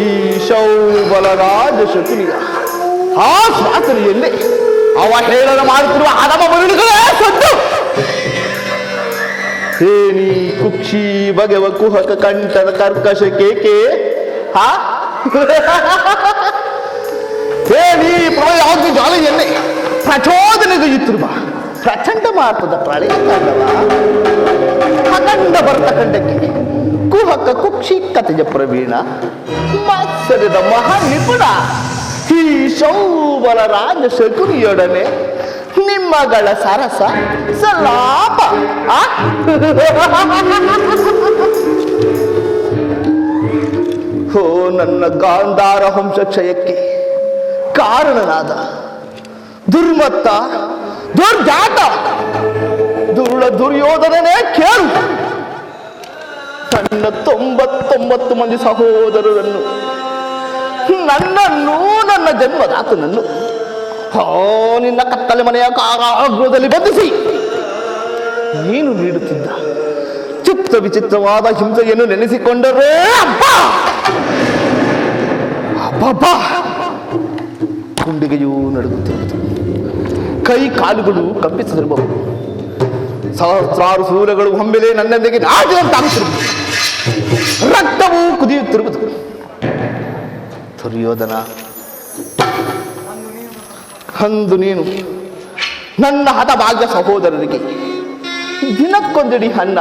ಈ ಶೌಬಲರಾಜ ಶಕುನಿಯ ಆ ಸ್ವಾತನೆಯಲ್ಲಿ ಅವ ಹೇಳಲು ಮಾಡುತ್ತಿರುವ ಹದಮ ಮರುಳುಗಳೇ ಸದ್ದು. ಹೇನಿ ಕುಕ್ಷಿ ಬಗೆವ ಕುಹಕ ಕಂಠದ ಕರ್ಕಶ ಕೇಕೆ ಹೇಳಿ ಪ್ರಳಯಾಗ್ನಿ ಜ್ವಾಲೆಯನ್ನೇ ಪ್ರಚೋದನೆಗೈಯುತ್ತಿರುವ ಪ್ರಚಂಡ ಮಾರ್ತದ ಪ್ರಳಯ ತಾಂಡವ ಅಖಂಡ ಭರತ ಖಂಡಕ್ಕೆ ಕುಹಕ ಕುಕ್ಷಿ ಕಥೆಯ ಪ್ರವೀಣ ಮತ್ಸರದ ಮಹಾ ನಿಪುಣ ಈ ಶೌಬಲ ರಾಜ ಶಕುನಿಯೊಡನೆ ನಿಮ್ಮಗಳ ಸರಸ ಸಲಾಪ. ಹೋ ನನ್ನ ಗಾಂಧಾರ ವಂಶಕ್ಷಯಕ್ಕೆ ಕಾರಣನಾದ ದುರ್ಮತ್ತ ದುರ್ಜಾತ ದುರುಳ ದುರ್ಯೋಧನನೇ ಕೇಳು. ನನ್ನ 99 ಮಂದಿ ಸಹೋದರರನ್ನು ನನ್ನನ್ನು ನನ್ನ ಜನ್ಮದಾತನನ್ನು ನಿನ್ನ ಕತ್ತಲೆ ಮನೆಯ ಕಾರಾಗೃಹದಲ್ಲಿ ಬಂಧಿಸಿ ನೀನು ನೀಡುತ್ತಿದ್ದ ಚಿತ್ರ ವಿಚಿತ್ರವಾದ ಹಿಂಸೆಯನ್ನು ನೆನೆಸಿಕೊಂಡರೇ ಅಬ್ಬ ಗುಂಡಿಗೆಯೂ ನಡುಗುತ್ತಿರುವುದು, ಕೈ ಕಾಲುಗಳು ಕಂಪಿಸದಿರಬಹುದು, ಸಹಸ್ರಾರು ಸೂರ್ಯಗಳು ಒಮ್ಮೆಲೆ ನನ್ನೊಂದಿಗೆ ನಾಟಿದಂತಾಗುತ್ತಿರುವುದು, ರಕ್ತವೂ ಕುದಿಯುತ್ತಿರುವುದು. ದುರ್ಯೋಧನ, ಅಂದು ನೀನು ನನ್ನ ಹತಭಾಗ್ಯ ಸಹೋದರರಿಗೆ ದಿನಕ್ಕೊಂದಿಡಿ ಅನ್ನ,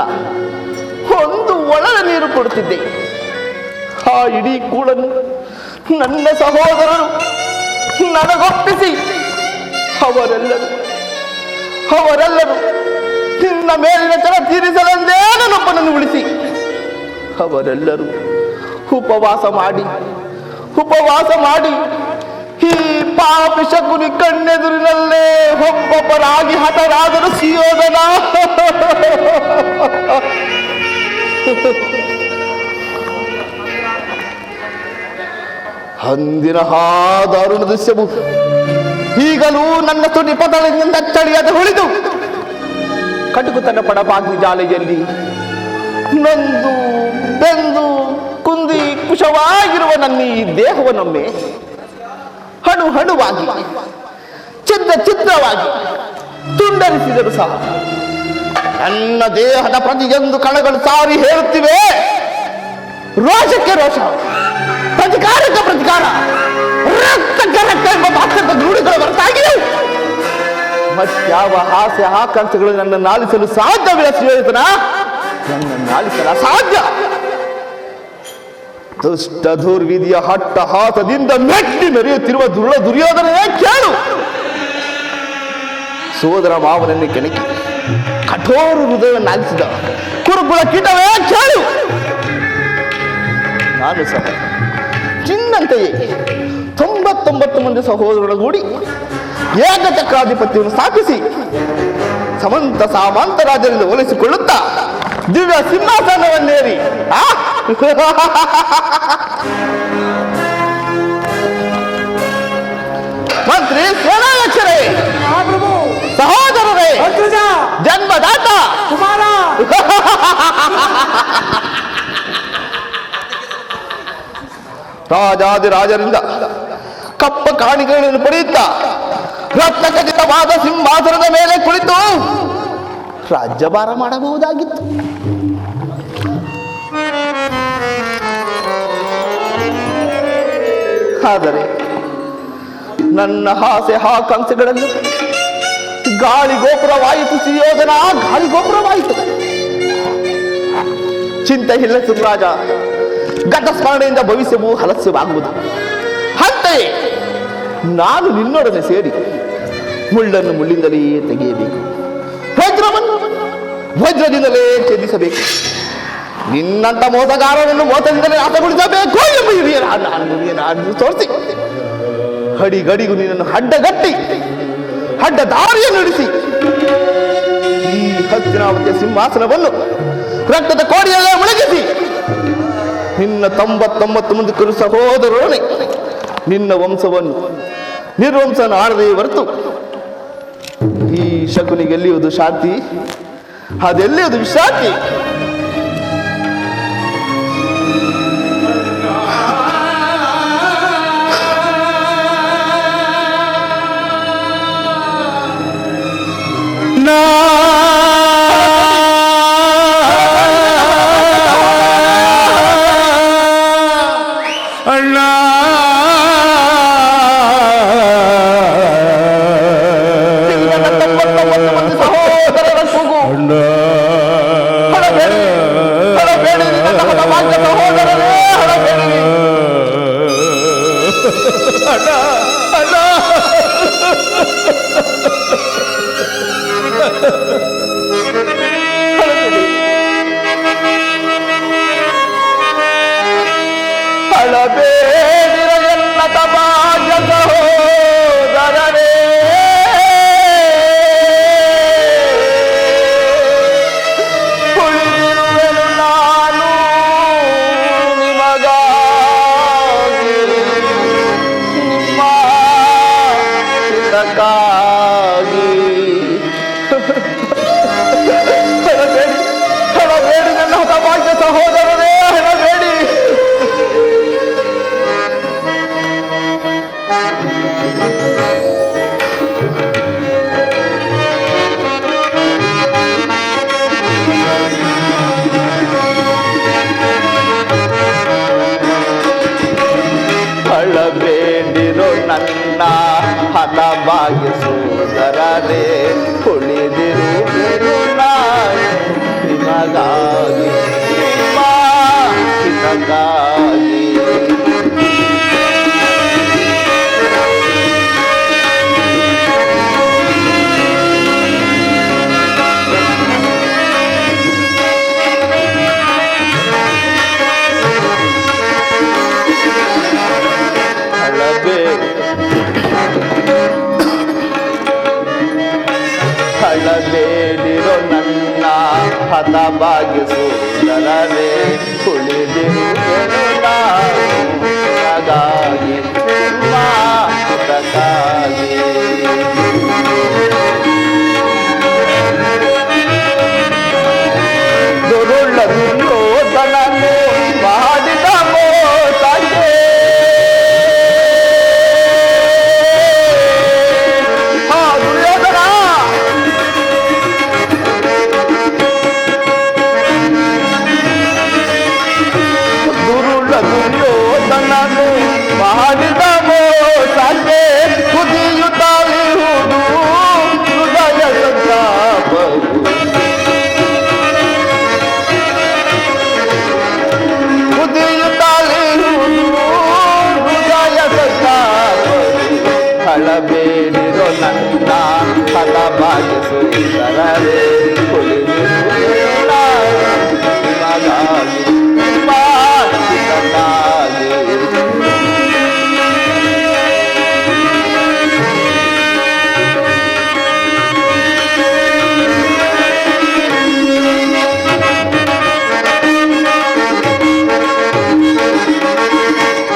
ಒಂದು ಒಳಲ ನೀರು ಕೊಡುತ್ತಿದ್ದೆ. ಆ ಇಡೀ ಕೂಡನ್ನು ನನ್ನ ಸಹೋದರರು ನನಗೊಪ್ಪಿಸಿ ಅವರೆಲ್ಲರೂ ನಿನ್ನ ಮೇಲಿನ ಛಲ ತೀರಿಸಲೆಂದೇ ನನ್ನೊಬ್ಬನನ್ನು ಉಳಿಸಿ ಅವರೆಲ್ಲರೂ ಉಪವಾಸ ಮಾಡಿ ಈ ಪಾಪಿ ಶಕುನಿ ಕಣ್ಣೆದುರಿನಲ್ಲೇ ಒಬ್ಬೊಬ್ಬರಾಗಿ ಹತರಾದರು ಸುಯೋಧನ. ಅಂದಿನ ಆ ದಾರುಣ ದೃಶ್ಯವು ಈಗಲೂ ನನ್ನ ತುಟಿ ಪದಳಿನಿಂದ ಚಳಿಯದೆ ಉಳಿದು ಕಟುಕುತನ ಪಡಪಾಗ್ನಿ ಜಾಲೆಯಲ್ಲಿ ನೊಂದು ಬೆಂದು ಕುಂದಿ ಕುಶವಾಗಿರುವ ನನ್ನ ಈ ದೇಹವನ್ನೊಮ್ಮೆ ಹಣುವಾಗಿ ಚಿತ್ರವಾಗಿ ತುಂಡರಿಸಿದರು ಸಹ ನನ್ನ ದೇಹದ ಪ್ರತಿಯೊಂದು ಕಣಗಳು ಸಾರಿ ಹೇಳುತ್ತಿವೆ, ರೋಷಕ್ಕೆ ರೋಷ, ಪ್ರತಿಕಾರಕ್ಕೆ ಪ್ರತಿಕಾರ, ರಕ್ತಕ್ಕೆ ರಕ್ತ ಎಂಬ ಮಾತೃಕ ನುಡಿಗಳು ಹೊರತಾಗಿಯೂ ಮತ್ಯಾವ ಆಸೆ ಆಕಾಂಕ್ಷೆಗಳು ನನ್ನ ನಾಲಿಸಲು ಸಾಧ್ಯವಿಲ್ಲ ಸುಯೋಧನ, ನನ್ನ ನಾಲಿಸಲು ಅಸಾಧ್ಯ. ದುಷ್ಟ ದುರ್ವಿಧಿಯ ಹಟ್ಟಹಾಸದಿಂದ ಮೆಟ್ಟಿ ಮೆರೆಯುತ್ತಿರುವ ದುರ್ಯೋಧನನೇ ಕೇಳು. ಸೋದರ ಮಾವನನ್ನು ಕೆಣಕಿ ಕಠೋರ ಹೃದಯವನ್ನಾಗಿಸಿದ ಕುರುಕುಲ ಕೀಟವೇ ಕೇಳು. ನಾನು ಸಹ ಚಿನ್ನಂತೆಯೇ 99 ಮಂದಿ ಸಹೋದರರೊಡಗೂಡಿ ಏಕಚಕ್ರಾಧಿಪತ್ಯವನ್ನು ಸ್ಥಾಪಿಸಿ ಸಮಂತ ಸಾಮಂತ ರಾಜರಿಂದ ಹೋಲಿಸಿಕೊಳ್ಳುತ್ತಾ ದಿವ್ಯ ಸಿಂಹಾಸನವನ್ನೇರಿ ಮಂತ್ರಿ ಸೇನಾಧ್ಯಕ್ಷರೇ, ಸಹೋದರರೇ, ಜನ್ಮದಾತ ಕುಮಾರ, ರಾಜಾದಿರಾಜರಿಂದ ಕಪ್ಪ ಕಾಣಿಕೆಗಳನ್ನು ಪಡೆಯುತ್ತಾ ರತ್ನಖಚಿತವಾದ ಸಿಂಹಾಸನದ ಮೇಲೆ ಕುಳಿತು ರಾಜ್ಯಭಾರ ಮಾಡಬಹುದಾಗಿತ್ತು. ಆದರೆ ನನ್ನ ಆಸೆ ಆಕಾಂಕ್ಷೆಗಳನ್ನು ಗಾಳಿ ಗೋಪುರವಾಯಿತು ಸುಯೋಧನ, ಗಾಳಿ ಗೋಪುರವಾಯಿತು. ಚಿಂತೆ ಇಲ್ಲ ಸುರಾಜ, ಘಟಸ್ಮರಣೆಯಿಂದ ಭವಿಷ್ಯವು ಹಲಸ್ಯವಾಗುವುದು. ಅಂತೆಯೇ ನಾನು ನಿನ್ನೊಡನೆ ಸೇರಿ ಮುಳ್ಳನ್ನು ಮುಳ್ಳಿಂದಲೇ ತೆಗೆಯಬೇಕು, ವಜ್ರವನ್ನು ವಜ್ರದಿಂದಲೇ ಛೇದಿಸಬೇಕು, ನಿನ್ನಂತ ಮೋಸಗಾರರನ್ನು ಮೋಸದಿಂದಲೇ ನಾಶಗೊಳಿಸಬೇಕು ಎಂಬ ಹಿರಿಯ ನಾನು ತೋರಿಸಿ ಗಡಿಗೂ ನಿನ್ನನ್ನು ಅಡ್ಡ ದಾರಿಯನ್ನು ನಡೆಸಿ ಈ ಹಸ್ತಿನಾವತಿಯ ಸಿಂಹಾಸನವನ್ನು ರಕ್ತದ ಕೋಡಿಯಲ್ಲೇ ಮುಳುಗಿಸಿ ನಿನ್ನ 99 ಮಂದಿ ಕುರು ಸಹೋದರರೊಡನೆ ನಿನ್ನ ವಂಶವನ್ನು ನಿರ್ವಂಶನ ಆಡದೇ ಹೊರತು ಈ ಶಕುನಿಗೆ ಎಲ್ಲಿಯುವುದು ಶಾಂತಿ, ಅದೆಲ್ಲಿಯುವುದು ವಿಶ್ರಾಂತಿ. ತಮಾಷೆ ಸಹೋದರರೇ, ಹಣಬೇಡಿರಿ. ಅಣ್ಣ ಅಣ್ಣ ಹಳಬೇಡಿರ ಎಲ್ಲ ತಮಾಷೆ ಸಹೋದರರೇ, ಉಳಿದಿರುವೆನು ನಾನು ನಿಮಗಾಗಿ, ನಿಮ್ಮ ಹಿತಕ್ಕಾಗಿ. ಹಳಬೇಡಿ ಹಳಬೇಡಿ ನನ್ನ ತಮಾಷೆ ಸಹೋದರರೇ, ಹಳಬೇಡಿ. ಹಳಬೇಡಿರೋ ನನ್ನ ಹಣವಾಗಿಸುವುದರೇ, ಉಳಿದಿರುವೆನು ನಾನು ನಿಮಗಾಗಿ, ನಿಮ್ಮ ಹಿತಕ್ಕಾಗಿ. ಹಳಬೇಡಿರೋ ನನ್ನ ಹದಭಾಗಿಸುವುದರೇ, ಉಳಿದಿರುವೆನು ನಾನು ನಿಮಗಾಗಿ, ನಿಮ್ಮ ಹಿತಕ್ಕಾಗಿ. ದುರುಳ ದುರ್ಯೋಧನನು ಮಾಡಿದ ಮೋಸಕ್ಕೆ ದುರ್ಯೋಧನನು ಮಾಡಿದ ಮೋಸಕ್ಕೆ ಕುದಿಯುತ್ತಲಿರುವುದು ಹೃದಯ ಸಂತಾಪವು. ಕುದಿಯುತ್ತಲಿರುವುದು ಹೃದಯ ಸಂತಾಪವು. ಹಳಬೇಡಿರೋ ನನ್ನ ಹದಭಾಗಿಸುವುದರೇ, ಉಳಿದಿರುವೆನು ನಾನು ನಿಮಗಾಗಿ, ನಿಮ್ಮ ಹಿತಕ್ಕಾಗಿ.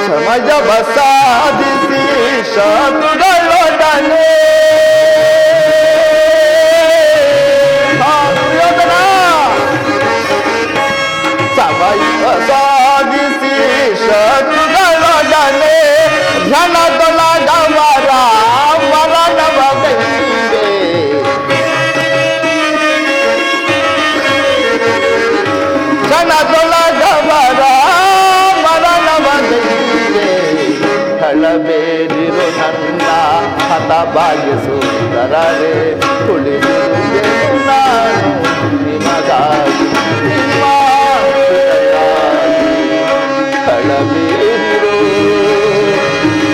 ಸಮಜ ಬಸಾದಿಸಿ ಶತ್ರುಗಳೊಡನೆ ದುರ್ಯೋಧನ, ಸಮಯ ಸಾಧಿಸಿ ಶತ್ರುಗಳೊಡನೆ ರಣದೊಳಗವರ ಮರಣವ ಗೈದೆ. ರಣದೊಳಗವರ ಮರಣವ ಗೈದೆ. ಹಳಬೇಡಿರೋ ನನ್ನ ಹದಭಾಗಿಸುವುದರೇ, ಉಳಿದಿರುವೆನು ನಾನು ನಿಮಗಾಗಿ, ನಿಮ್ಮ ಹಿತಕ್ಕಾಗಿ. ಹಳಬೇಡಿರೋ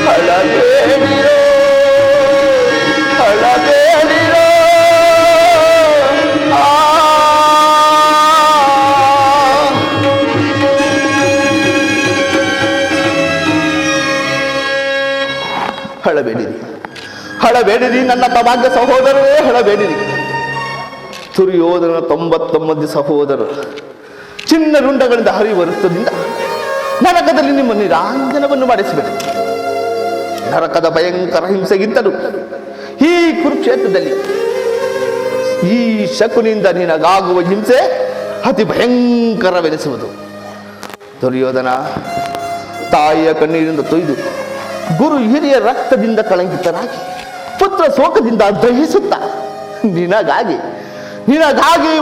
ಹಳಬೇಡಿರೋ ಹಳಬೇಡಿರೋ ಹಳಬೇಡಿರಿ ಹಳಬೇಡಿರಿ ನನ್ನ ತಮಾಷೆ ಸಹೋದರರೇ, ಹಳಬೇಡಿರಿ. ದುರ್ಯೋಧನ 99 ಸಹೋದರರು ಚಿನ್ನ ರುಂಡಗಳಿಂದ ಹರಿಯುವ ವೃತ್ತದಿಂದ ನರಕದಲ್ಲಿ ನಿಮ್ಮ ನಿರಾಂಜನವನ್ನು ಮಾಡಿಸಬೇಡಿ. ನರಕದ ಭಯಂಕರ ಹಿಂಸೆಗಿಂತಲೂ ಈ ಕುರುಕ್ಷೇತ್ರದಲ್ಲಿ ಈ ಶಕುನಿಂದ ನಿನಗಾಗುವ ಹಿಂಸೆ ಅತಿ ಭಯಂಕರವೆನಿಸುವುದು. ದುರ್ಯೋಧನ ತಾಯಿಯ ಕಣ್ಣೀರಿಂದ ತೊಯ್ದು ಗುರು ಹಿರಿಯ ರಕ್ತದಿಂದ ಕಳಂಕಿತನಾಗಿ ಪುತ್ರ ಶೋಕದಿಂದ ದಹಿಸುತ್ತ ನಿನಗಾಗಿ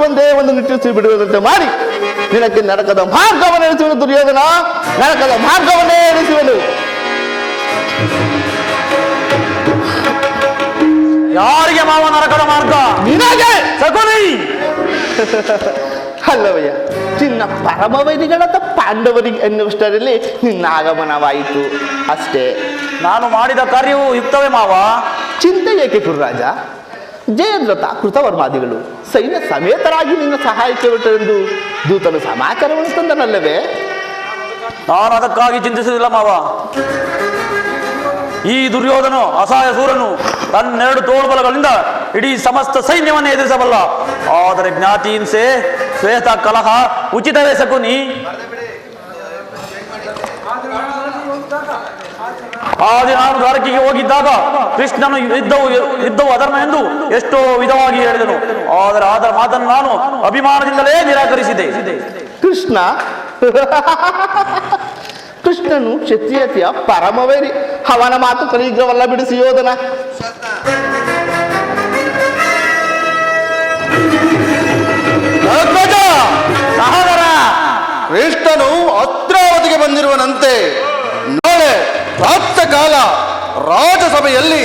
ಒಂದೇ ಒಂದು ನಿಟ್ಟುಸಿ ಬಿಡುವುದಂತೆ ಮಾಡಿ ನಿನಕ್ಕೆ ನರಕದ ಮಾರ್ಗವನ್ನು ಎನಿಸುವನು. ದುರ್ಯೋಧನ, ನರಕದ ಮಾರ್ಗವನ್ನೇ ಎನಿಸುವನು. ಯಾರಿಗೆ ಮಾವ ನರಕದ ಮಾರ್ಗ? ನಿನಗೆ. ಶಕುನಿ ಅಲ್ಲವಯ್ಯ, ನಿನ್ನ ಪರಮವೈರಿಗಳಾದ ಪಾಂಡವರಿಗೆ ಎನ್ನುವಷ್ಟರಲ್ಲಿ ನಿನ್ನ ಆಗಮನವಾಯಿತು ಅಷ್ಟೇ. ನಾನು ಮಾಡಿದ ಕಾರ್ಯವು ಯುಕ್ತವೇ ಮಾವ? ಚಿಂತೆ ಏಕೆ ಗುರುರಾಜ? ಜಯದ್ರಥ ಕೃತವರ್ಮಾದಿಗಳು ಸೈನ್ಯ ಸಮೇತರಾಗಿ ನಿನ್ನ ಸಹಾಯಕ್ಕೆ ಹೊರಟರೆಂದು ದೂತನು ಸಮಾಚಾರವನ್ನು ತಂದನಲ್ಲವೇ? ನಾನು ಅದಕ್ಕಾಗಿ ಚಿಂತಿಸುವುದಿಲ್ಲ ಮಾವ. ಈ ದುರ್ಯೋಧನು ಅಸಹಾಯ ಸೂರನು ತನ್ನೆರಡು ತೋಳ್ಬಲಗಳಿಂದ ಇಡೀ ಸಮಸ್ತ ಸೈನ್ಯವನ್ನು ಎದುರಿಸಬಲ್ಲ. ಆದರೆ ಜ್ಞಾತಿ ಹಿಂಸೆ, ಶ್ವೇತ ಕಲಹ ಉಚಿತವೇ ಶಕುನಿ. ಆದಿ ನಾನು ದ್ವಾರಕೆಗೆ ಹೋಗಿದ್ದಾಗ ಕೃಷ್ಣನು ಯುದ್ಧವು ಅಧರ್ಮ ಎಂದು ಎಷ್ಟೋ ವಿಧವಾಗಿ ಹೇಳಿದನು. ಆದರೆ ಆದ ಮಾತನ್ನು ನಾನು ಅಭಿಮಾನದಿಂದಲೇ ನಿರಾಕರಿಸಿದೆ. ಕೃಷ್ಣನು ಕ್ಷತ್ರಿಯತೆಯ ಪರಮವೈರಿ. ಅವನ ಮಾತು ಕಲಿಗ್ರವಲ್ಲ ಬಿಡಿಸಿ ಯೋಧನ. ಕೃಷ್ಣನು ಅತ್ರಾವತಿಗೆ ಬಂದಿರುವನಂತೆ. ನಾಳೆ ರಾತ್ರಿ ಕಾಲ ರಾಜಸಭೆಯಲ್ಲಿ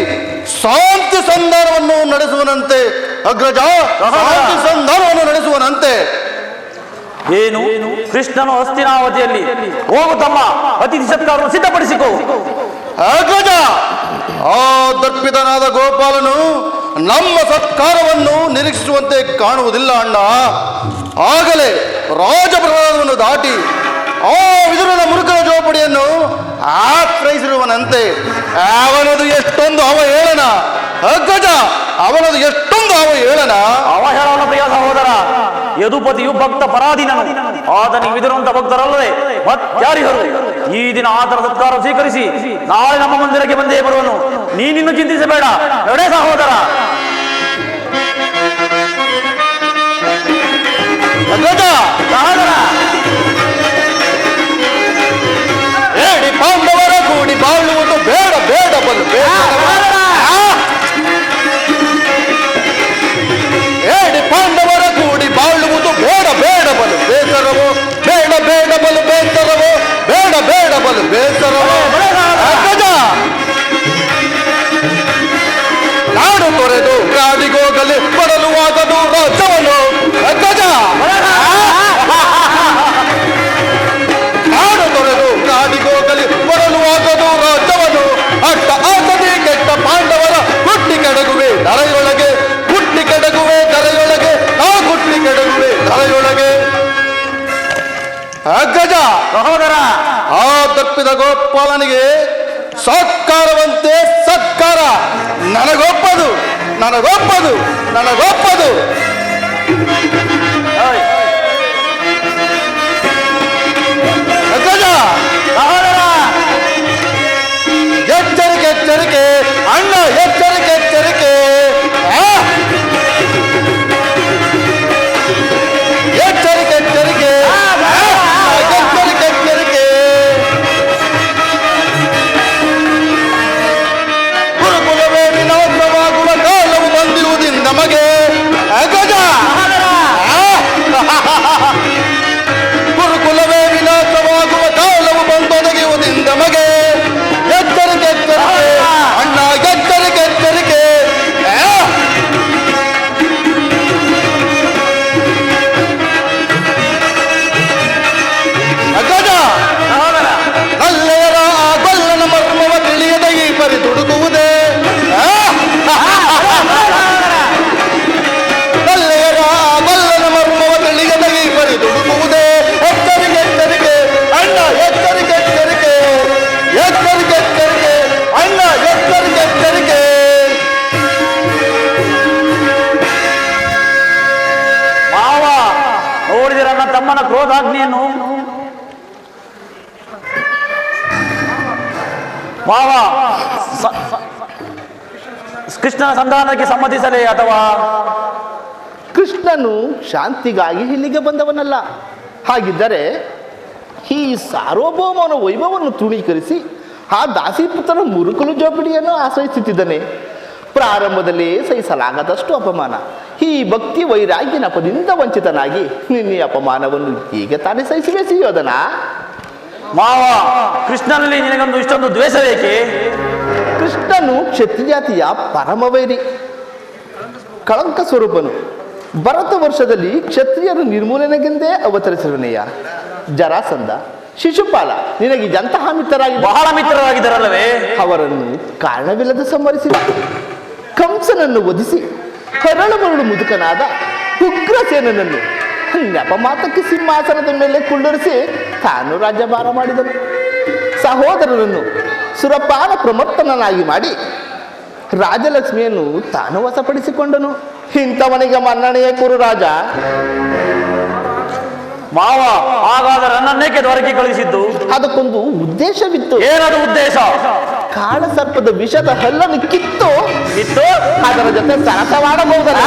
ಶಾಂತಿ ಸಂಧಾನವನ್ನು ನಡೆಸುವನಂತೆ. ಅಗ್ರಜ, ಶಾಂತಿ ಸಂಧಾನವನ್ನು ನಡೆಸುವನಂತೆ. ಏನು? ಕೃಷ್ಣನು ಹಸ್ತಿನಾವತಿಯಲ್ಲಿ ಹೋಗುತ್ತಮ್ಮ, ಅತಿಥಿ ಸತ್ಕಾರವನ್ನು ಸಿದ್ಧಪಡಿಸಿಕೋ. ಅಗ್ರಜ, ಆ ದರ್ಪಿತನಾದ ಗೋಪಾಲನು ನಮ್ಮ ಸತ್ಕಾರವನ್ನು ನಿರೀಕ್ಷಿಸುವಂತೆ ಕಾಣುವುದಿಲ್ಲ ಅಣ್ಣ. ಆಗಲೇ ರಾಜಪ್ರಸಾದವನ್ನು ದಾಟಿ ಆ ವಿದುರನ ಮುರುಕನ ಜೋಪಡಿಯನ್ನು ಆಶ್ರಯಿಸಿರುವನಂತೆ. ಅವನದು ಎಷ್ಟೊಂದು ಅವಹೇಳನ ಅಗ್ರಜ, ಅವನದು ಎಷ್ಟೊಂದು ಅವಹೇಳನ. ಅವಹೇಳನ ಪ್ರಿಯ ಸಹೋದರ, ಯದುಪತಿಯು ಭಕ್ತ ಪರಾಧೀನನು. ಆತನಿಗೆ ವಿದುರಂತ ಭಕ್ತರಲ್ಲದೆ ಮತ್ಯಾರಿಹರು. ಈ ದಿನ ಆತನ ಸತ್ಕಾರ ಸ್ವೀಕರಿಸಿ ನಾಳೆ ನಮ್ಮ ಮಂದಿರಕ್ಕೆ ಬಂದೇ ಬರುವನು. ನೀನಿನ್ನು ಚಿಂತಿಸಬೇಡ, ನಡೆ ಸಹೋದರ. ಸಹೋದರ, ಹೇಳಿ ಪಾಂಡವರ ಕೂಡಿ ಬಾಳುವುದು ಬೇಡ ಬೇಡ ಬಲು ಬೇಡ. ಹೇಳಿ ಪಾಂಡವರ ಕೂಡಿ ಬಾಳುವುದು ಬೇಡ ಬೇಡ ಬಲು ಬೇಸರವೋ, ಬೇಡ ಬೇಡ ಬಲು ಬೇಸರವೋ, ಬೇಡ ಬೇಡ ಬಲು ಬೇಸರವೋ. ನಾಡು ತೊರೆದು ಕಾಡಿಗೋಗಲಿ ಬರಲುವಾಗದು ರಾಜ್ಯವನು. ಅಗ್ಗಜ, ನಾಡು ತೊರೆದು ಕಾಡಿಗೋಗಲಿ ಬರಲುವಾಗದು ರಾಜ್ಯವನು. ಅಟ್ಟ ಆಸದಿ ಕೆಟ್ಟ ಪಾಂಡವರ ಹುಟ್ಟಿ ಕೆಡಗುವೆ ಧರೆಯೊಳಗೆ, ಹುಟ್ಟಿ ಕೆಡಗುವೆ ಧರೆಯೊಳಗೆ, ನಾ ಹುಟ್ಟಿ ಕೆಡಗುವೆ ಧರೆಯೊಳಗೆ. ಅಗ್ಗಜ ಸಹೋದರ, ಆ ತಪ್ಪಿದ ಗೋಪಾಲನಿಗೆ ಸತ್ಕಾರವಂತೆ ಸತ್ಕಾರ. ನನಗೊಪ್ಪದು, ನನಗೊಪ್ಪದು, ನನಗೊಪ್ಪದು. ಅಗ್ಗಜ, ಸಹೋದರ, ಎಚ್ಚರಿಕೆ ಎಚ್ಚರಿಕೆ ಅಣ್ಣ, ಎಚ್ಚರಿಕೆ ಎಚ್ಚರಿಕೆ. ಎಚ್ಚರಿಕೆ ಎಚ್ಚರಿಕೆ, ಎಚ್ಚರಿಕೆ ಎಚ್ಚರಿಕೆ. ಗುರುಕುಲವೇ ವಿನಾಶವಾಗುವ ಕಾಲವು ಬಂದಿರುವುದಿಲ್ಲ ನಮಗೆ. ಅಗ್ಗಜ, ಗುರುಕುಲವೇ ವಿನಾಶವಾಗುವ ಕಾಲವು ಬಂದೊದಗಿರುವುದಿಲ್ಲ ನಮಗೆ. ಎಚ್ಚರಿಕೆ ಎಚ್ಚರಿಕೆ ಅಣ್ಣ, ಎಚ್ಚರಿಕೆ ಎಚ್ಚರಿಕೆ. ಅಗ್ಗಜ, ನಲ್ಲೆಯರ ಆ ಗೊಲ್ಲನ ಮರ್ಮವ ತಿಳಿಯದ ಈ ಪರಿ ದುಡುಕುವುದೇ. ನಲ್ಲೆಯರ ಆ ಗೊಲ್ಲನ ಮರ್ಮವ ತಿಳಿಯದ ಈ ಪರಿ ದುಡುಕುವುದೇ. ಎಚ್ಚರಿಕೆ ಎಚ್ಚರಿಕೆ ಅಣ್ಣ, ಎಚ್ಚರಿಕೆ ಎಚ್ಚರಿಕೆ, ಎಚ್ಚರಿಕೆ ಎಚ್ಚರಿಕೆ ಅಣ್ಣ, ಎಚ್ಚರಿಕೆ ಎಚ್ಚರಿಕೆ. ಮಾವ, ನೋಡಿದಿರ ನನ್ನ ತಮ್ಮನ ಕ್ರೋಧಾಗ್ನಿಯನ್ನು? ಮಾವ, ಕೃಷ್ಣನ ಸಂಧಾನಕ್ಕೆ ಸಮ್ಮತಿಸಲೇ ಅಥವಾ? ಕೃಷ್ಣನು ಶಾಂತಿಗಾಗಿ ಇಲ್ಲಿಗೆ ಬಂದವನಲ್ಲ. ಹಾಗಿದ್ದರೆ ಈ ಸಾರ್ವಭೌಮನ ವೈಭವವನ್ನು ತೃಣೀಕರಿಸಿ ಆ ದಾಸಿಪುತ್ರನ ಮುರುಕಲು ಜೋಪಡಿಯನ್ನು ಆಶ್ರಯಿಸುತ್ತಿದ್ದಾನೆ. ಪ್ರಾರಂಭದಲ್ಲಿ ಸಹಿಸಲಾಗದಷ್ಟು ಅಪಮಾನ. ಈ ಭಕ್ತಿ ವೈರಾಗ್ಯ ನಪದಿಂದ ವಂಚಿತನಾಗಿ ನಿನ್ನೆ ಅಪಮಾನವನ್ನು ಹೀಗೆ ತಾನೇ ಸಹಿಸುವೆ ಸಿಯೋದನ? ಮಾವ, ಕೃಷ್ಣನಲ್ಲಿ ನಿನಗೊಂದು ಇಷ್ಟೊಂದು ದ್ವೇಷವೇಕೆ? ಕೃಷ್ಣನು ಕ್ಷತ್ರಿಯ ಜಾತಿಯ ಪರಮವೈರಿ, ಕಳಂಕ ಸ್ವರೂಪನು. ಭರತ ವರ್ಷದಲ್ಲಿ ಕ್ಷತ್ರಿಯರು ನಿರ್ಮೂಲನೆಗೆಂದೇ ಅವತರಿಸಿರುವನೆಯ ಜರಾಸಂಧ ಶಿಶುಪಾಲ ನಿನಗೆ ಎಂತಹ ಮಿತ್ರರಾಗಿದ್ದ? ಬಹಳ ಮಿತ್ರರಾಗಿದ್ದಾರಲ್ಲವೇ? ಅವರನ್ನು ಕಾರಣವಿಲ್ಲದೆ ಸಂಹರಿಸಿದ. ಕಂಸನನ್ನು ವಧಿಸಿ ಹರಳು ಮರಳು ಮುದುಕನಾದ ಉಗ್ರಸೇನನನ್ನು ನೆಪಮಾತಕ್ಕೆ ಸಿಂಹಾಸನದ ಮೇಲೆ ಕುಳ್ಳರಿಸಿ ತಾನು ರಾಜ್ಯಭಾರ ಮಾಡಿದನು. ಸಹೋದರನನ್ನು ಸುರಪಾನ ಪ್ರಮತ್ತನನ್ನಾಗಿ ಮಾಡಿ ರಾಜಲಕ್ಷ್ಮಿಯನ್ನು ತಾನು ವಶಪಡಿಸಿಕೊಂಡನು. ಇಂಥವನಿಗೆ ಮನ್ನಣೆಯ ಕುರು ರಾಜ. ಮಾವ, ಹಾಗಾದರೆ ನನ್ನನ್ನೇಕೆ ದ್ವಾರಕ್ಕೆ ಕಳಿಸಿದ್ದು? ಅದಕ್ಕೊಂದು ಉದ್ದೇಶವಿತ್ತು. ಏನದು ಉದ್ದೇಶ? ಕಾಳ ಸರ್ಪದ ವಿಷದ ಹಲ್ಲನ್ನು ಕಿತ್ತು ಇತ್ತು ಅದರ ಜೊತೆ ಸರಸವಾಡಬಹುದಲ್ಲ.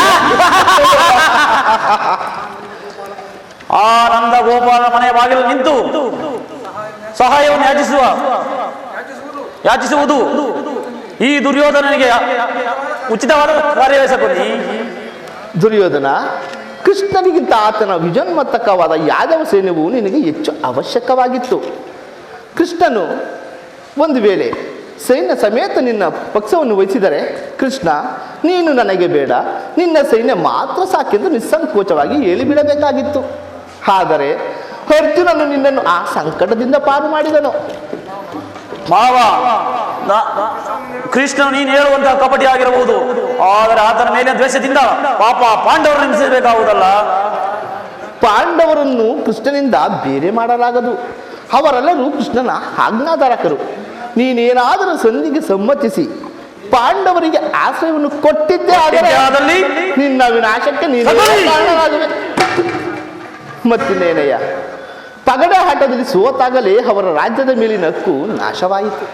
ಆ ನಂದ ಗೋಪಾಲ ಮನೆಯ ಬಾಗಿಲು ನಿಂತು ಸಹಾಯವನ್ನು ಯಾಚಿಸುವುದು ಈ ದುರ್ಯೋಧನನಿಗೆ ಉಚಿತವಾದ ಕಾರ್ಯವೆಸಕೊಡಿ. ದುರ್ಯೋಧನ, ಕೃಷ್ಣನಿಗಿಂತ ಆತನ ವಿಜನ್ಮತ್ತಕವಾದ ಯಾದವ ಸೈನ್ಯವು ನಿನಗೆ ಹೆಚ್ಚು ಅವಶ್ಯಕವಾಗಿತ್ತು. ಕೃಷ್ಣನು ಒಂದು ವೇಳೆ ಸೈನ್ಯ ಸಮೇತ ನಿನ್ನ ಪಕ್ಷವನ್ನು ವಹಿಸಿದರೆ, ಕೃಷ್ಣ ನೀನು ನನಗೆ ಬೇಡ, ನಿನ್ನ ಸೈನ್ಯ ಮಾತ್ರ ಸಾಕೆಂದು ನಿಸ್ಸಂಕೋಚವಾಗಿ ಹೇಳಿಬಿಡಬೇಕಾಗಿತ್ತು. ಆದರೆ ಅರ್ಜುನನು ನಿನ್ನನ್ನು ಆ ಸಂಕಟದಿಂದ ಪಾರು ಮಾಡಿದನು. ಮಾವ, ಕೃಷ್ಣನು ನೀನು ಹೇಳುವಂತಹ ಕಪಟಿ ಆಗಿರಬಹುದು, ಆದರೆ ಆತನ ಮೇಲೆ ದ್ವೇಷದಿಂದ ಪಾಪ ಪಾಂಡವರು ಹಿಂಸಿಸಬೇಕಾಗುವುದಲ್ಲ. ಪಾಂಡವರನ್ನು ಕೃಷ್ಣನಿಂದ ಬೇರೆ ಮಾಡಲಾಗದು. ಅವರೆಲ್ಲರೂ ಕೃಷ್ಣನ ಆಜ್ಞಾಧಾರಕರು. ನೀನೇನಾದರೂ ಸಂಧಿಗೆ ಸಮ್ಮತಿಸಿ ಪಾಂಡವರಿಗೆ ಆಶ್ರಯವನ್ನು ಕೊಟ್ಟಿದ್ದೇ ಆದರೆ ನಿನ್ನ ವಿನಾಶಕ್ಕೆ ನೀನು ಕಾರಣರಾಗುವೆ. ಮತ್ತಿನ್ನೇನಯ್ಯ, ಪಗಡೆ ಆಟದಲ್ಲಿ ಸೋತಾಗಲೇ ಅವರ ರಾಜ್ಯದ ಮೇಲಿನ ಹಕ್ಕು ನಾಶವಾಯಿತು.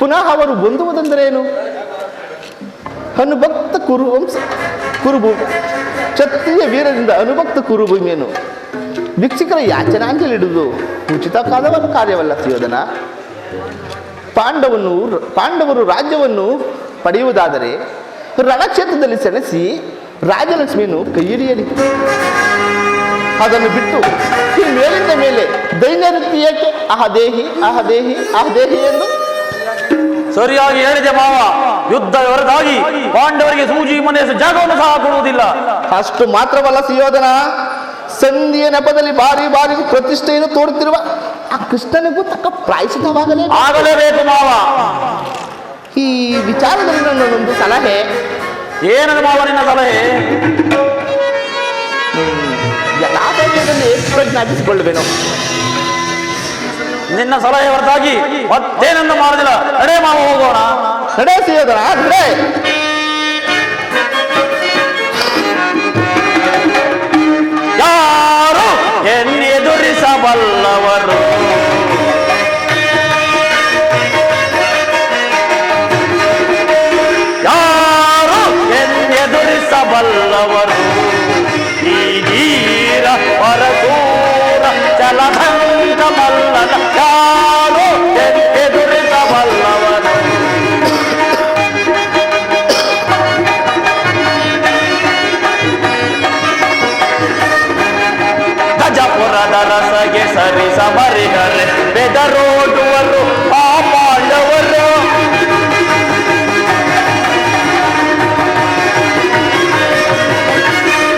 ಪುನಃ ಅವರು ಹೊಂದುವುದೆಂದರೇನು? ಅನುಭಕ್ತ ಕುರುಭೂಮಿ ಕ್ಷತ್ರಿಯ ವೀರರಿಂದ ಅನುಭಕ್ತ ಕುರುಭೂಮಿಯನ್ನು ಭಿಕ್ಷಿಕರ ಯಾಚನಾಂಜಲಿಡುವುದು ಉಚಿತ ಕಾರ್ಯವಲ್ಲ ಸುಯೋಧನ. ಪಾಂಡವರು ರಾಜ್ಯವನ್ನು ಪಡೆಯುವುದಾದರೆ ರಣಕ್ಷೇತ್ರದಲ್ಲಿ ಸೆಣಸಿ ರಾಜಲಕ್ಷ್ಮಿಯನ್ನು ಕೈ ಹಿಡಿಯಲಿ. ಅದನ್ನು ಬಿಟ್ಟು ಈ ಮೇಲಿಂದ ಮೇಲೆ ದೈನ್ಯವೃತ್ತಿ ಏಕೆ? ಅಹದೇಹಿ ಅಹದೇಹಿ ಅಹದೇಹಿ ಎಂದು ಸರಿಯಾಗಿ ಹೇಳಿದೆ ಮಾವ. ಯುದ್ಧ ಹೊರತಾಗಿ ಪಾಂಡವರಿಗೆ ಸೂಜಿ ಮನೆಯ ಜಾಗವನ್ನು ಸಹ ಕೊಡುವುದಿಲ್ಲ. ಅಷ್ಟು ಮಾತ್ರವಲ್ಲ ಸುಯೋಧನ, ಸಂಧಿಯ ನೆಪದಲ್ಲಿ ಬಾರಿ ಬಾರಿ ಪ್ರತಿಷ್ಠೆಯನ್ನು ತೋರುತ್ತಿರುವ ಆ ಕೃಷ್ಣನಿಗೂ ತಕ್ಕ ಆಗಲೇಬೇಕು ಮಾವ. ಈ ವಿಚಾರದಲ್ಲಿ ನನ್ನೊಂದು ಸಲಹೆ. ಏನದು ಮಾವ ನಿನ್ನ ಸಲಹೆ? ಎಲ್ಲಾ ಸಮಯದಲ್ಲಿ ಪ್ರಜ್ಞಾಪಿಸಿಕೊಳ್ಳಬೇನು. ನಿನ್ನ ಸಲಹೆ ಹೊರತಾಗಿ ಮತ್ತೇನನ್ನು ಮಾಡುದಿಲ್ಲ. ನಡೆ ಮಾವ, ಹೋಗೋಣ. ನಡೆ ಸುಯೋಧನ, ನಡೆ. ಯಾರು ಎನ್ನೆದುರಿಸಬಲ್ಲವರು? ಯಾರು ಎನ್ನೆದುರಿಸಬಲ್ಲವರು? ಈ ಧೀರ ಪರಸೂರ ಚಲಧಂಕ ಮಲ್ಲನ ಯಾರು ಎದುರಿಸಬಲ್ಲವರು? ಗಜಪುರದ ರಸಗೆ ಸರಿಸ ಮರಿದರೆ ಬೆದರೋಡುವರು ಆ ಪಾಂಡವರು.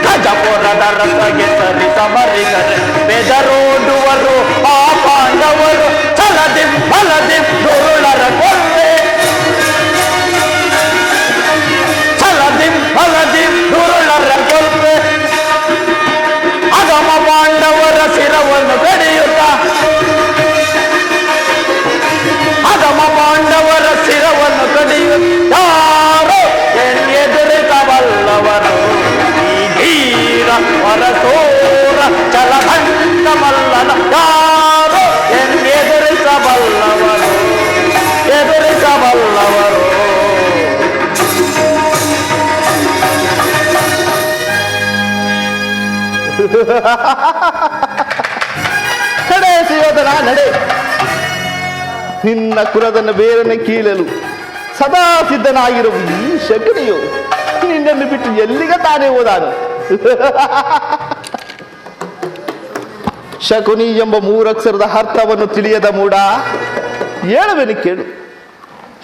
ಗಜಪುರದ ರಸಗೆ ಸರಿಸ ಮರಿದರೆ ಬೆದರೋಡುವರು ಆ ಪಾಂಡವರು. ಛಲದಿ ಬಲದಿ ದುರುಳರ ಕೊಲ್ಲೆ, ಛಲದಿ ಬಲದಿ ದುರುಳರ ಕೊಲ್ಲೆ. ಅಗಮ ಪಾಂಡವರ ಶಿರವನ್ನು ಕಡಿಯುತ್ತ, ಅಗಮ ಪಾಂಡವರ ಶಿರವನ್ನು ಕಡಿಯುತ್ತ ಯಾರು ಎದುರಿಸಬಲ್ಲವರು? ಈ ಧೀರ ಪರಸೂರ ಚಲಧಂಕ ಮಲ್ಲನ ಯಾರು ಎದುರಿಸಬಲ್ಲವರು? ಎದುರಿಸಬಲ್ಲವರು? ನಡೆ ಸುಯೋಧನ, ನಡೆ. ನಿನ್ನ ಕುಲದನ್ನು ಬೇರನೆ ಕೀಳಲು ಸದಾ ಸಿದ್ಧನಾಗಿರುವ ಈ ಶಕುನಿಯು ನಿನ್ನನ್ನು ಬಿಟ್ಟು ಎಲ್ಲಿಗೆ ತಾನೇ ಹೋದಾನು? ಶಕುನಿ ಎಂಬ ಮೂರಕ್ಷರದ ಅರ್ಥವನ್ನು ತಿಳಿಯದ ಮೂಡ, ಹೇಳುವೆನು ಕೇಳು.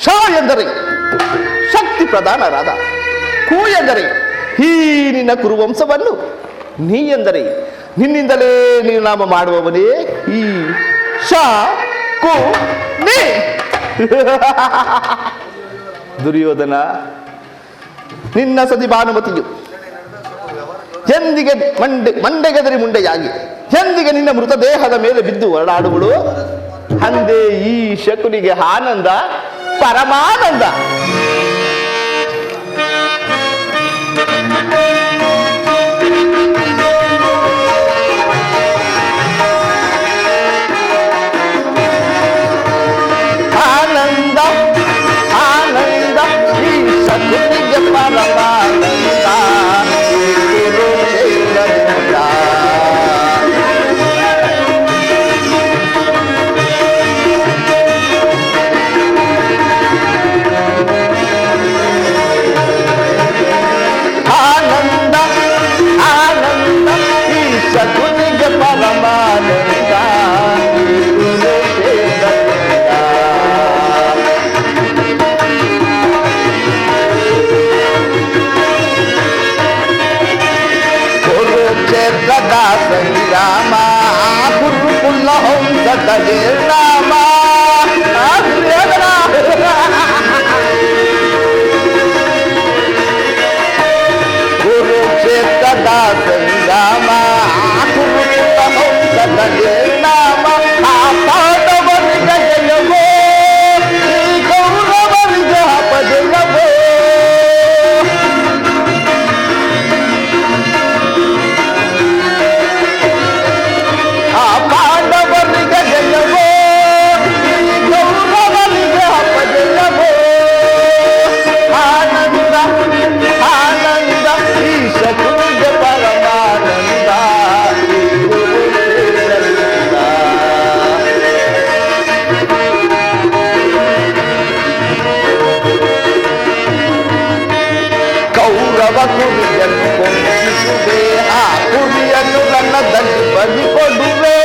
ಶ ಎಂದರೆ ಶಕ್ತಿ ಪ್ರಧಾನರಾದ, ಕು ಎಂದರೆ ಈ ನಿನ್ನ ಕುರುವಂಶವನ್ನು ನೀ ಎಂದರೆ ನಿನ್ನಿಂದಲೇ ನಿರ್ನಾಮ ಮಾಡುವವನೇ ಈ ಶಾ ಕು ನೀ. ದುರ್ಯೋಧನ, ನಿನ್ನ ಸತಿ ಭಾನುಮತಿಯು ಎಂದಿಗೆ ಮಂಡೆಗೆದರಿ ಮುಂಡೆಯಾಗಿ ಎಂದಿಗೆ ನಿನ್ನ ಮೃತದೇಹದ ಮೇಲೆ ಬಿದ್ದು ಹೊರಡಾಡುವಳು, ಅಂದೇ ಈ ಶಕುನಿಗೆ ಆನಂದ ಪರಮಾನಂದ. ಆನಂದ ಆನಂದ ಈ ಶಕುನಿಗೆ ಪರಮಾನಂದ. ಆನಂದ ಆನಂದ ಈ ಶಕುನಿಗೆ ಪರಮಾನಂದ. ಕುರುಕ್ಷೇತ್ರದ ಸಂಗ್ರಾಮ ಗುರುಕುಲ ಹಂಸದ ನಿರ್ನಾಮ. ಕುರುಕ್ಷೇತ್ರದ ಸಂಗ್ರಾಮ ಗುರುಕುಲ ಹಂಸದ ನಿರ್ನಾಮ. ಆ ಪಾಂಡವರಿಗೆ ಜಯವೋ, ಈ ಕೌರವರಿಗೆ ಅಪಜಯವೋ. ಆ ಪಾಂಡವರಿಗೆ ಜಯವೋ, ಈ ಕೌರವರಿಗೆ ಅಪಜಯವೋ. ಆನಂದ ಆನಂದ ಈ ಶಕುನಿಗೆ ಪರಮಾನಂದ. ಈ ಕುರುಕ್ಷೇತ್ರದಿಂದ ಕೌರವ ಕುರಿಯನ್ನು ಕೊಂದಿಸುವೆ, ಆ ಕುರಿಯನ್ನು ನನ್ನ ದಂಡಿ ಬದಿಕೊಡುವೆ.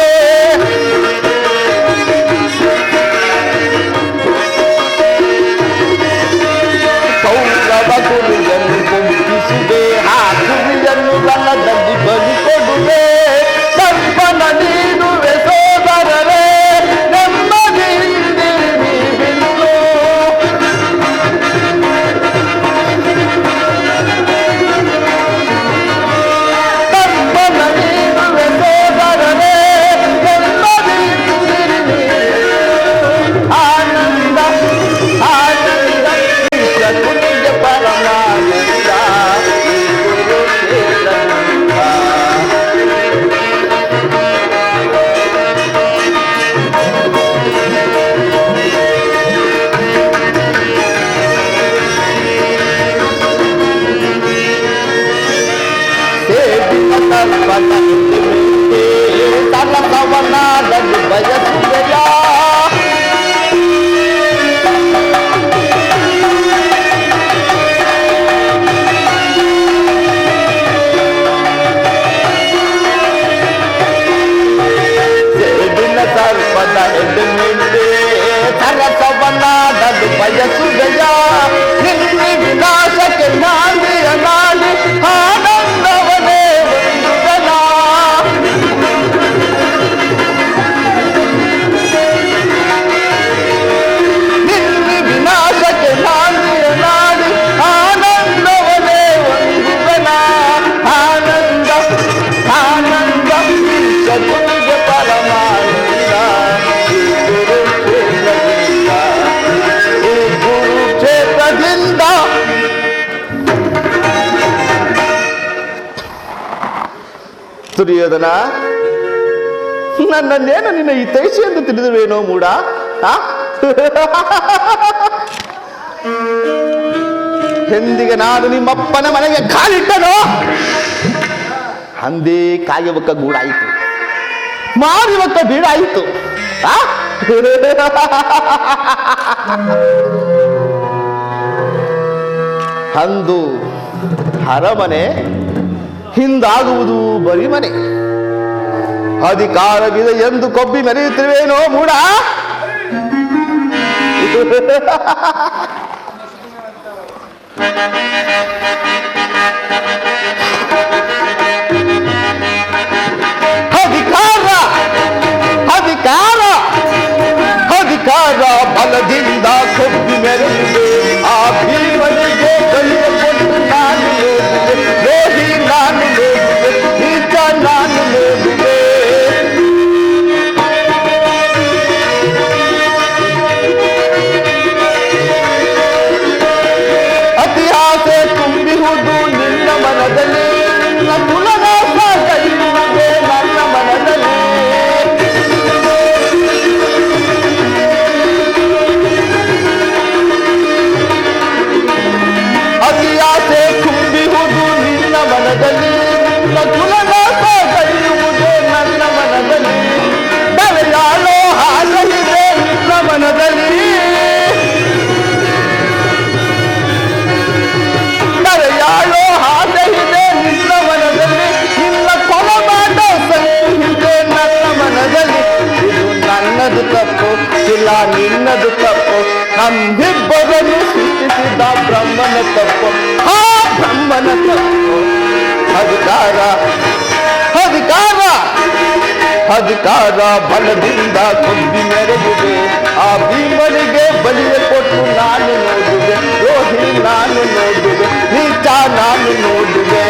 ಕೌರವ ಕುರಿಯನ್ನು ಕೊಂದಿಸುವೆ, ಆ ಕುರಿಯನ್ನು ನನ್ನ ದಂಡಿ ಬದಿಕೊಡುವೆ. ತಪ್ಪನ ನೀಡುವೆ ಸೋದರರೇ, ನೆಮ್ಮದಿಯಿಂದಿರಿ ನೀವಿನ್ನು. ತಪ್ಪನ ನೀಡುವೆ ಸೋದರರೇ, ನೆಮ್ಮದಿಯಿಂದಿರಿ ನೀವಿನ್ನು. ಆನಂದ ಆನಂದ ಈ ಶಕುನಿಗೆ ಪರಮಾನಂದ. ಈ ಕುರುಕ್ಷೇತ್ರದಿಂದ ಸೇಬಿನ ತರ್ಪಣ ಇಟ್ಟಿರುವೆ, ತಲಕವನಾಡಲು ಬಯಸುವೆಯ. ಸೇಬಿನ ತರ್ಪಣ ಎದುಮಿಟ್ಟೆ, ತಲಕವನಾಡಲು ಬಯಸುವೆಯ. ನಿನ್ನ ವಿನಾಶಕ್ಕೆ ನಾಂದಿಯ ನಾಡಿ ಆನಂದವನೇ ಹೊಂದುವೆನ. ನಿನ್ನ ವಿನಾಶಕ್ಕೆ ನಾಂದಿಯ ನಾಡಿ ಆನಂದವನೇ ಹೊಂದುವೆನ. ಆನಂದ ಆನಂದ ಈ ಶಕುನಿಗೆ ಪರಮಾನಂದ. ಈ ಕುರುಕ್ಷೇತ್ರದಿಂದ ಈ ಕುರುಕ್ಷೇತ್ರದಿಂದ ದುರ್ಯೋಧನ, ನನ್ನನ್ನೇನು ನಿನ್ನ ಈ ತೈಸಿ ಎಂದು ತಿಳಿದುವೇನೋ ಮೂಡ. ಎಂದಿಗೆ ನಾನು ನಿಮ್ಮಪ್ಪನ ಮನೆಗೆ ಕಾಲಿಟ್ಟನೋ, ಅಂದೇ ಕಾಯುವಕ್ಕ ಗೂಡಾಯಿತು, ಮಾರುವಕ್ಕ ಬೀಡಾಯಿತು. ಅಂದು ಅರಮನೆ, ಹಿಂದಾಗುವುದು ಬರಿಮನೆ. ಅಧಿಕಾರವಿದೆ ಎಂದು ಕೊಬ್ಬಿ ಮೆರೆಯುತ್ತಿರುವೇನೋ ಮೂಡ. ಬಲದಿಂದ ಕೊಬ್ಬಿ ಮೆರೆದಿದೆ ಆ ಭೀಮನಿಗೆ ಬಲಿಯ ಕೊಟ್ಟು ನಾನು ನೋಡಿದೆ ದ್ರೋಹಿ ನಾನು ನೋಡಿದೆ ನೀಚ ನಾನು ನೋಡಿದೆ ಅತಿಹಾಸೆ ತುಂಬಿಹುದು ನಿನ್ನ ಮನದಲ್ಲಿ ನಿನ್ನ ಕುಲನಾಶ ಕೈಯುವುದೇ ನನ್ನ ಮನದಲ್ಲಿ ಅತಿಯಾಸೆ ತುಂಬಿಹುದು ನಿನ್ನ ಮನದಲ್ಲಿ ನಿನ್ನ ಕುಲನಾಶ ಕೈಯುವುದೇ ನನ್ನ ಮನದಲ್ಲಿ ಬಲೆಯಾಳೋ ಹಾಸಲಿದೆ ನಿನ್ನ ಮನದಲ್ಲಿ ಬಲೆಯಾಳೋ ಹಾಸಲಿದೆ ನಿನ್ನ ಮನದಲ್ಲಿ ನಿನ್ನ ಕೊಲೆ ಮಾಡೋ ಸಂಹಿತೆ ನನ್ನ ಮನದಲ್ಲಿ ಇದು ನನ್ನದು ತಪ್ಪು ಇಲ್ಲ ನಿನ್ನದು ತಪ್ಪು ನಮ್ಮಿಬ್ಬರನ್ನು ಸೃಷ್ಟಿಸಿದ ಬ್ರಹ್ಮನ ತಪ್ಪು ಆ ಬ್ರಹ್ಮನ ತಪ್ಪು ಅಧಿಕಾರ ಅಧಿಕಾರ ಅಧಿಕಾರ ಬಲದಿಂದ ಕೊಬ್ಬಿ ಮೆರೆದಿದೆ ಆ ಭೀಮನಿಗೆ ಬಲಿಯ ಕೊಟ್ಟು ನಾನು ನೋಡಿದೆ ದ್ರೋಹಿ ನಾನು ನೋಡಿದೆ ನೀಚ ನಾನು ನೋಡಿದೆ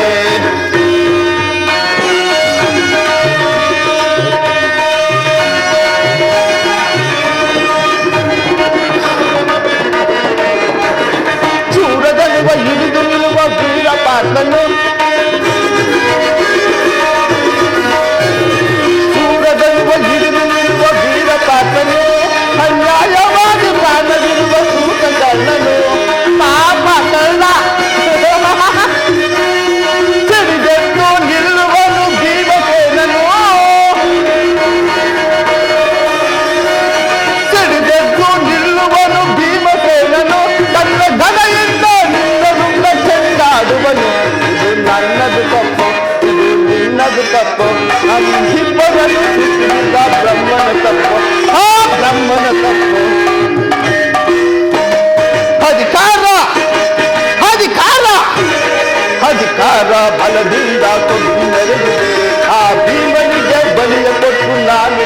ಚೂರದಲ್ಲಿರುವ ಹಿಡಿದು ನಿಲ್ಲುವ ವೀರ ಪಾತ್ರನು ಚೂರದಲ್ಲಿರುವ ಹಿಡಿದು ನಿಲ್ಲುವ ವೀರ ಪಾತ್ರನು ಅನ್ಯಾಯವಾಗಿ ಪ್ರಾಣವಿರುವ ಸೂತ ಕಳ್ಳನು ಪಾಪ ಕಳ್ಳ ಸಿಡಿದೆದ್ದು ನಿಲ್ಲುವನು ಭೀಮಸೇನನು ಸಿಡಿದೆದ್ದು ನಿಲ್ಲುವನು ಭೀಮಸೇನನು ತನ್ನ ಘನೆಯಿಂದ ನಿನ್ನದುಂಗ ಚೆಂಡಾಡುವನು ಇದು ನನ್ನದು ತಪ್ಪು ಇದು ನಿನ್ನದು ತಪ್ಪು ನಮ್ಮಿಬ್ಬರನ್ನು ಸೃಷ್ಟಿಸಿದ ಬ್ರಹ್ಮನ ತಪ್ಪು ಆ ಬ್ರಹ್ಮನ ತಪ್ಪು ಅಧಿಕಾರ ಅಧಿಕಾರ ಅಧಿಕಾರ ಬಲದಿಂದ ಕೊಬ್ಬಿ ಮೆರೆದಿದೆ ಆ ಭೀಮನಿಗೆ ಬಲಿಯ ಕೊಟ್ಟು ನಾನು